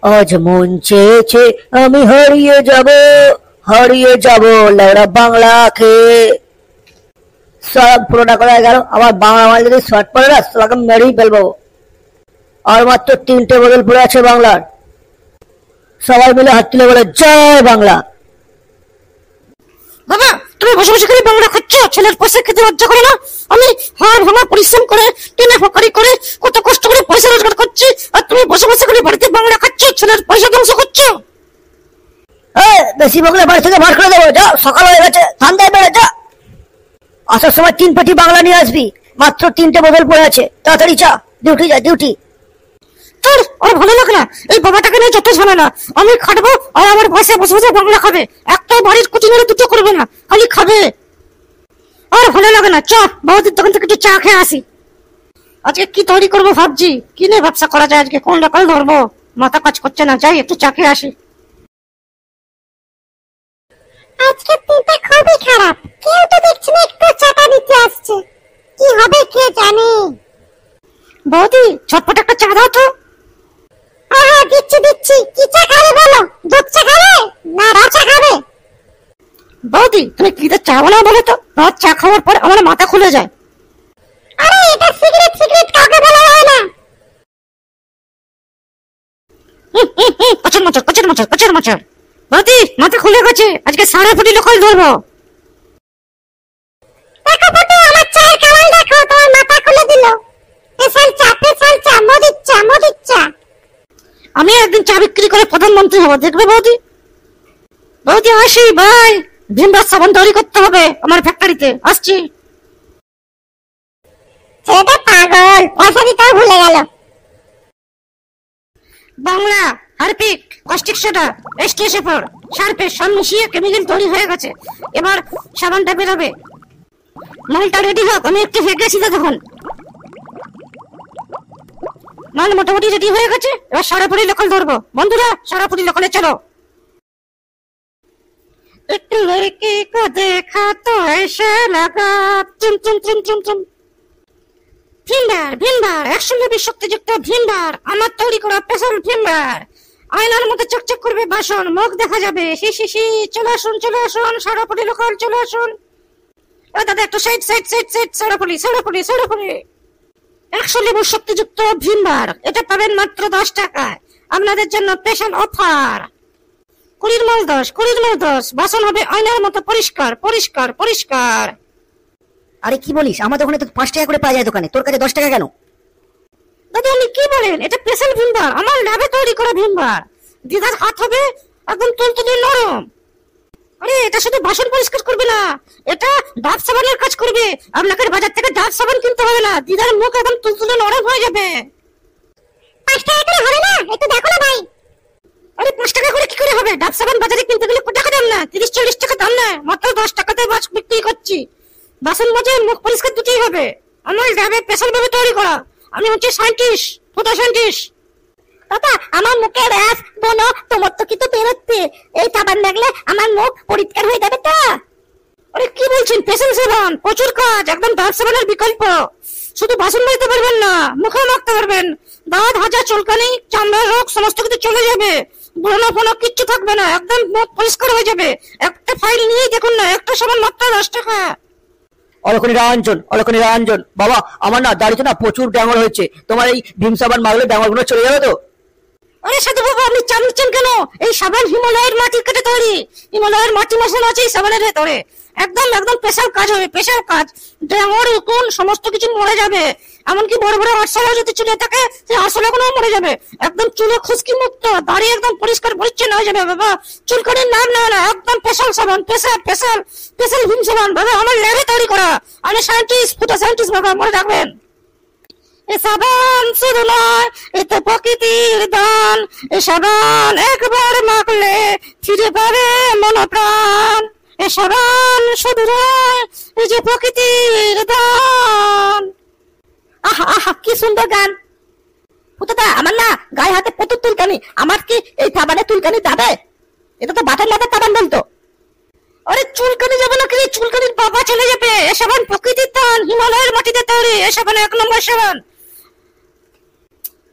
আজ মন চেয়েছে আমি হারিয়ে যাব লেওড়া বাংলাকে। সব পুরোটা করে গেল। আবার বাংলা মাল যদি শর্ট পড়ে না তোকে মেরেই ফেলবো। আর মাত্র 3টে বোতল পড়ে আছে বাংলার। সবাই মিলে হাত তুলে বলে জয় বাংলা। বাবা তুমি বসে বসে করে বাংলা খাচ্ছ, ছেলের পয়সা খেতে লজ্জা করে না? আমি হাড় ভাঙা পরিশ্রম করে টেনে ফকারি করে কত কষ্ট করে পয়সা রোজগার করছি, আর তুমি বসে বসে করে বাড়িতে বাংলা খাচ্ছ, ছেলের পয়সা ধ্বংস করছো। বেশি বকলে বাড়ি থেকে বার করে দেবো। যা, সকাল হয়ে গেছে, ঠান্ডায় বেড়ে যা। আসার সময় 3 পেটি বাংলা নিয়ে আসবি। মাত্র 3টে বোতল পড়ে আছে, তাড়াতাড়ি চা, ডিউটি যা ডিউটি। তোর আর ভালো লাগে না এই বাবাটাকে নিয়ে যত ঝামেলা। আমি খাটবো আর আমার বসে বসে বসে বাংলা খাবে, একটা বাড়ির কুচি মেরে দুটো করবে না, খালি খাবে। আর ভালো লাগে না। চ বাবাদের দোকান থেকে একটু চা খেয়ে আসি। আজকে কি তৈরি করবো ভাবছি, কি নিয়ে ব্যবসা করা যায় আজকে, কোন লোকাল ধরবো, মাথা কাজ করছে না। যাই একটু চা খেয়ে আসি। আজকে দিনটা খুবই খারাপ, কেউ তো দেখছি না একটু চাটা নিতে আসছে। কি হবে কে জানে। বৌদি ঝটপট একটা চা দাও তো। দিচ্ছি। কি চা খাবে বলো? দুধ চা খাবে না রা চা খাবে? বৌদি তুমি কি চা বানাও বলো তো, রাত চা খাওয়ার পর আমার মাথা খুলে যায়। আরে এটা সিগারেট কাউকে বলা হয় না। কচের মচর। বৌদি মাথা খুলে গেছে, আজকে 3.5 লোকাল ধরবো। দেখো বটে আমার চায়ের কালার দেখো, তোমার মাথা খুলে দিল। স্পেশাল চা মদির চা। আমি একদিন চা বিক্রি করে প্রধানমন্ত্রী হবো, দেখবে বৌদি। বৌদি আসি, বাই। ভিমবার সাবান তৈরি করতে হবে আমার ফ্যাক্টরিতে, আসছি। ছেলেটা পাগল, পয়সা দিতেও ভুলে গেল। Bangla, Harpic, caustic soda, H2SO4, সার্ফের সব মিশিয়ে কেমিক্যাল তৈরি হয়ে গেছে। এবার সাবানটা বেরোবে। মালটা রেডি হোক, আমি একটু হেঁটেছি তখন। মাল মোটামুটি রেডি হয়ে গেছে, এবার 3.5 লোকাল ধরবো। বন্ধুরা 3.5 লোকালে চলো। एक लड़की को देखा तो ऐसा लगा चुम चुम चुम चुम चुम। ভিমবার একসঙ্গে শক্তিযুক্ত ভিমবার, আমার তৈরি করা স্পেশাল ভিমবার। আয়নার মতো চকচক করবে বাসন, মুখ দেখা যাবে। হি চলে আসুন 3.5 লোকাল চলে আসুন। দাদা একটু সাইড 3.5 100 শক্তিযুক্ত ভিমবার, এটা পাবেন মাত্র 10 টাকায়। আপনাদের জন্য স্পেশাল অফার। 20 মাল 10 বাসন হবে আয়নার মতো পরিষ্কার। আরে কি বলিস, আমার দোকানে তো 5 টাকা করে পাওয়া যায় দোকানে, তোর কাছে 10 টাকা কেন? দাদা আপনি কি বলেন, এটা স্পেশাল ভিমবার, আমার ল্যাবে তৈরি করা ভিমবার। দিদার হাত হবে একদম তুলতুলে নরম। আরে এটা শুধু বাসন পরিষ্কার করবে না, এটা ডাব সাবানের কাজ করবে। আপনাকে বাজার থেকে ডাব সাবান কিনতে হবে না, দিদার মুখ একদম তুলতুলে নরম হয়ে যাবে। 5 টাকা করে হবে না? একটু দেখো না ভাই। আরে 5 টাকা করে কি করে হবে? ডাব সাবান বাজারে কিনতে গেলে কত টাকা দাম না, 30-40 টাকা দাম না, মাত্র 10 টাকাতে বাস বিক্রি করছি। বাসন মাজে মুখ পরিষ্কার দুটোই হবে। আমার ল্যাবে স্পেশাল ভাবে তৈরি করা। আমি হচ্ছে সায়েন্টিস্ট, ফুড সায়েন্টিস্ট। দাদা আমার মুখে র্যাশ বলো, তোমার তো কিন্তু বেরোচ্ছে। এই সাবান লাগলে আমার মুখ পরিষ্কার হয়ে যাবে তো? আরে কি বলছেন, স্পেশাল সাবান, প্রচুর কাজ, একদম ডাব সাবানের বিকল্প। শুধু বাসন মাজতে পারবেন না, মুখে মাখতে পারবেন। দাঁত হাজা চুলকানি চামড়ার রোগ সমস্ত কিছু চলে যাবে। ব্রণ ফোন কিচ্ছু থাকবে না, একদম মুখ পরিষ্কার হয়ে যাবে। একটা ফাইল নিয়ে দেখুন না, একটা সাবান মাত্র 10 টাকা। অলক্ষণী রঞ্জন বাবা, আমার না দাড়িতে না প্রচুর ডাঙর হয়েছে, তোমার এই ভীম সাবান মারলে ডাঙর গুলো চলে যাবে তো? আরে সাধু বাবা আপনি চামড়াচ্ছেন কেন? এই সাবান হিমালয়ের মাটির কেটে তৈরি, হিমালয়ের মাটি মশলা আছে এই সাবানের ভেতরে। একদম স্পেশাল কাজ হবে, স্পেশাল কাজ। ডাঙর উকুন সমস্ত কিছু মরে যাবে। এমনকি বড় আরশোলা যদি চুলে থাকে সেই আরশোলাগুলো মরে যাবে। একদম চুলে খুশকি মুক্ত, দাড়ি একদম পরিষ্কার পরিচ্ছন্ন হয়ে যাবে বাবা। চুলকানির নাম না, একদম স্পেশাল সাবান, স্পেশাল ভীম সাবান বাবা, আমার ল্যাবে তৈরি করা। আমি সায়েন্টিস্ট, ফুড সায়েন্টিস্ট বাবা, মনে রাখবেন। এ সাবান শুধু নয়, এতে প্রকৃতির দান। এ সাবান একবার মাখলে ফিরে পাবে মন প্রাণ। এ সাবান শুধু নয়, এই যে প্রকৃতির দান। আহা কি সুন্দর গান। পুতোদা আমার না গায়ে হাতে প্রচুর চুলকানি, আমার কি এই সাবানে চুলকানি যাবে? এটা তো বাটার মাথার সাবান বলতো। আরে চুলকানি যাবে না, কি চুলকানির বাবা চলে যাবে। এ সাবান প্রকৃতির দান, হিমালয়ের মাটিতে তৈরি। এ সাবান 1 নম্বর সাবান,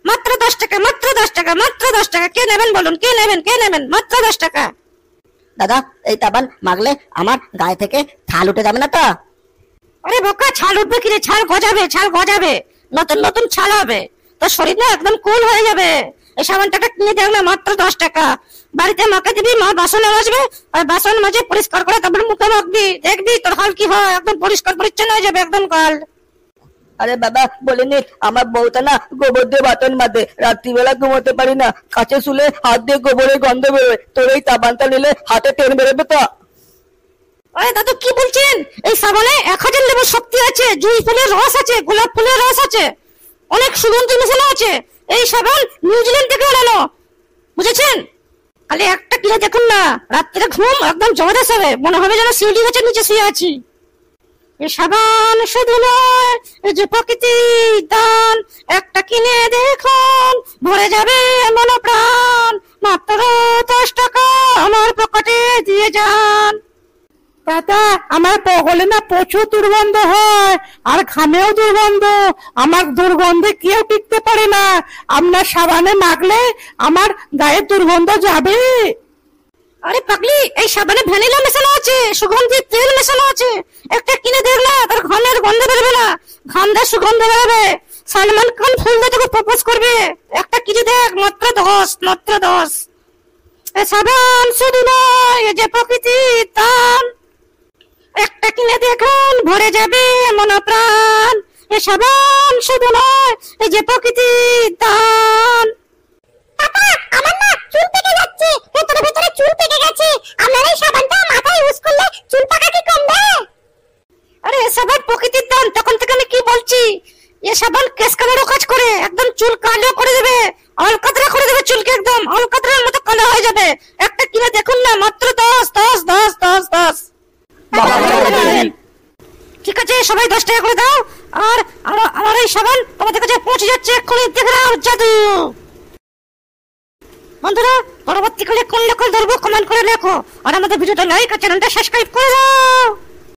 মাত্র 10 টাকা। টাকা, মাত্র 10 টাকা। কে নেবেন বলুন, কে নেবেন? মাত্র 10 টাকা। দাদা এই সাবান মাখলে আমার গায়ে থেকে ছাল উঠে যাবে না তো? আরে বোকা, ছাল উঠবে কি রে? ছাল গজাবে, নতুন ছাল হবে। তোর শরীর না একদম কুল হয়ে যাবে। এই সাবানটা কিনে দেখলে মাত্র 10 টাকা। বাড়িতে মাকে দিবি, মা বাসনে মাজবে, আর বাসন মাজে পরিষ্কার করে তারপর মুখে মাখবি, দেখবি তোর হাল কি হয়, একদম পরিষ্কার পরিচ্ছন্ন হয়ে যাবে একদম কাল। আরে বাবা বলিনি আমার বউটা না গোবর দিয়ে বাতন মাঝে, রাত্রিবেলা ঘুমোতে পারি না, কাছে শুলে হাত দিয়ে গোবরের গন্ধ বেরোয়। তোর এই সাবানটা নিলে হাতে টেন বেরোবে তো? আরে দাদু কি বলছেন? এই সাবানে 1000 লেবুর শক্তি আছে, জুঁই ফুলের রস আছে, গোলাপ ফুলের রস আছে, অনেক সুগন্ধি মেশানো আছে। এই সাবান নিউজিল্যান্ড থেকে আনানো, বুঝেছেন? খালি একটা কিনে দেখুন না, রাত্রে ঘুম একদম জবরদস্ত হবে, মনে হবে যেন শিউলি গাছের নিচে শুয়ে আছি। এই সাবান শুধু নয়, এই যে প্রকৃতির দান, একটা কিনে দেখুন, ভরে যাবে মন প্রাণ। মাত্র 10 টাকা আমার পকেটে দিয়ে যান। দাদা আমার বগলে না প্রচুর দুর্গন্ধ হয়, আর ঘামেও দুর্গন্ধ। আমার দুর্গন্ধে কেউ টিকতে পারে না। আপনার সাবানে মাখলে আমার গায়ের দুর্গন্ধ যাবে। আরে পাগলি, এই সাবানে ভ্যানিলা মেশানো আছে, সুগন্ধি তেল মেশানো আছে। একটা কিনে দেখলা, তার ঘামের গন্ধ বেরোবে না, ঘামটা সুগন্ধ বেরোবে। সালমান খান ফুল দিয়ে তোকে প্রপোজ করবে। একটা কিনে দেখ, মাত্র 10। এই সাবান শুধু নয়, এই যে প্রকৃতির দান, একটা কিনে দেখুন, ভরে যাবে মন প্রাণ। এই সাবান শুধু নয়, এই যে প্রকৃতির দান। আমার না চুল পেকে যাচ্ছে, ভেতরে চুল পেকে গেছে। আপনার এই সাবানটা মাথায় ইউজ করলে চুল পাকা কি কমবে? আরে এ সাবান প্রকৃতির দান, তখন থেকে আমি কি বলছি। এ সাবান কেশ কালারও কাজ করে, একদম চুল কালো করে দেবে, অলকাতরা করে দেবে চুলকে, একদম অলকাতরার মতো কালো হয়ে যাবে। একটা কিনে দেখুন না, মাত্র 10। ঠিক আছে, সবাই 10 টাকা করে দাও। আর আমার এই সাবান তোমাদের কাছে পৌঁছে যাচ্ছে এক্ষুনি, দেখে নাও জাদু। বন্ধুরা, পরবর্তীকালে কোন লোকাল ধরবো কমেন্ট করে লেখো, আর আমাদের ভিডিওটা লাইক আর চ্যানেলটা সাবস্ক্রাইব করে দাও।